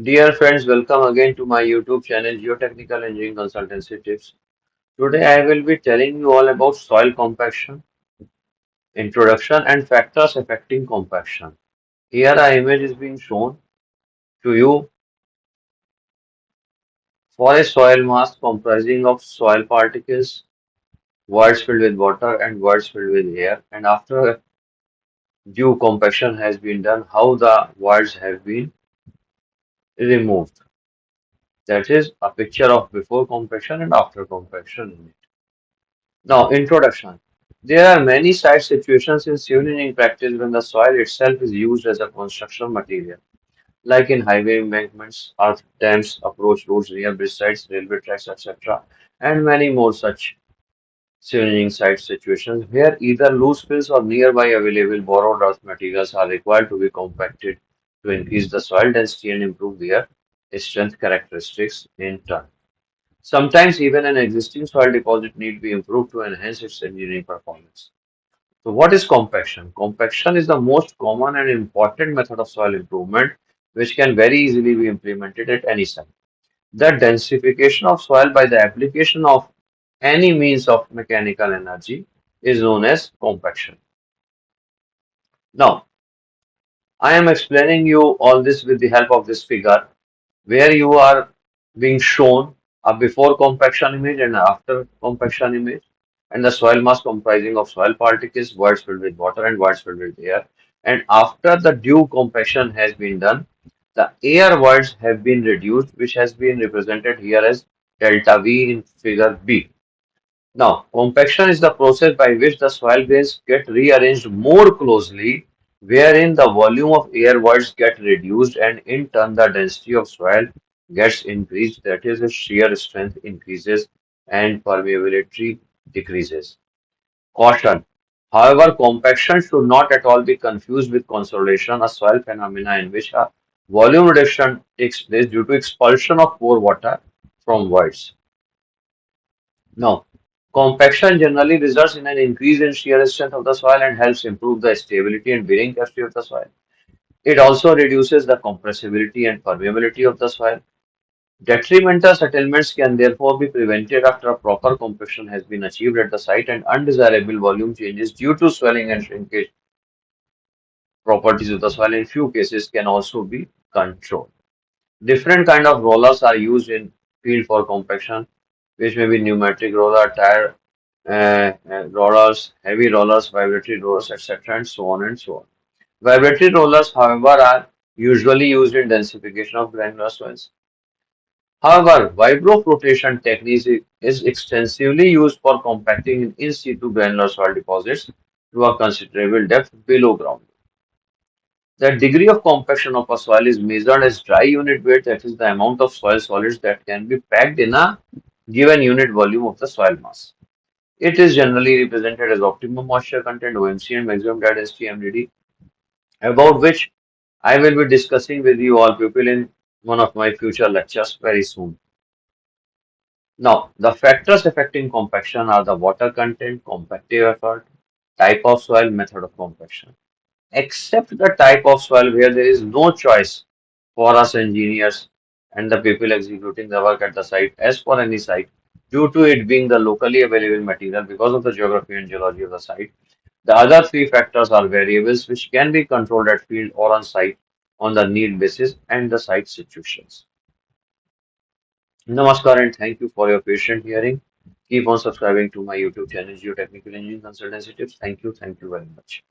Dear friends, welcome again to my YouTube channel Geotechnical Engineering Consultancy Tips. Today I will be telling you all about soil compaction, introduction and factors affecting compaction. Here our image is being shown to you for a soil mass comprising of soil particles, voids filled with water and voids filled with air, and after due compaction has been done, how the voids have been removed. That is a picture of before compaction and after compaction. Now, introduction. There are many site situations in civil engineering practice when the soil itself is used as a construction material, like in highway embankments, earth dams, approach roads near bridge sites, railway tracks, etc., and many more such civil engineering site situations where either loose fills or nearby available borrowed earth materials are required to be compacted to increase the soil density and improve their strength characteristics in turn. Sometimes even an existing soil deposit need be improved to enhance its engineering performance. So what is compaction? Compaction is the most common and important method of soil improvement which can very easily be implemented at any site. The densification of soil by the application of any means of mechanical energy is known as compaction. Now, I am explaining you all this with the help of this figure where you are being shown a before compaction image and after compaction image, and the soil mass comprising of soil particles, voids filled with water and voids filled with air. And after the due compaction has been done, the air voids have been reduced, which has been represented here as delta V in figure B. Now, compaction is the process by which the soil grains get rearranged more closely, wherein the volume of air voids get reduced and in turn the density of soil gets increased, that is, its shear strength increases and permeability decreases. Caution. However, compaction should not at all be confused with consolidation, a soil phenomena in which a volume reduction takes place due to expulsion of pore water from voids. Now, compaction generally results in an increase in shear strength of the soil and helps improve the stability and bearing capacity of the soil. It also reduces the compressibility and permeability of the soil. Detrimental settlements can therefore be prevented after a proper compaction has been achieved at the site, and undesirable volume changes due to swelling and shrinkage properties of the soil in few cases can also be controlled. Different kind of rollers are used in field for compaction, which may be pneumatic roller, tire rollers, heavy rollers, vibratory rollers, etc., and so on and so on. Vibratory rollers, however, are usually used in densification of granular soils. However, vibro-flotation technique is extensively used for compacting in situ granular soil deposits to a considerable depth below ground. The degree of compaction of a soil is measured as dry unit weight, that is the amount of soil solids that can be packed in a given unit volume of the soil mass. It is generally represented as optimum moisture content (OMC) and maximum dry density (MDD), about which I will be discussing with you all people in one of my future lectures very soon. Now, the factors affecting compaction are the water content, compactive effort, type of soil, method of compaction. Except the type of soil where there is no choice for us engineers and the people executing the work at the site as for any site, due to it being the locally available material because of the geography and geology of the site. The other three factors are variables which can be controlled at field or on site on the need basis and the site situations. Namaskar and thank you for your patient hearing. Keep on subscribing to my YouTube channel, Geotechnical Engineering Consultancy Tips. Thank you very much.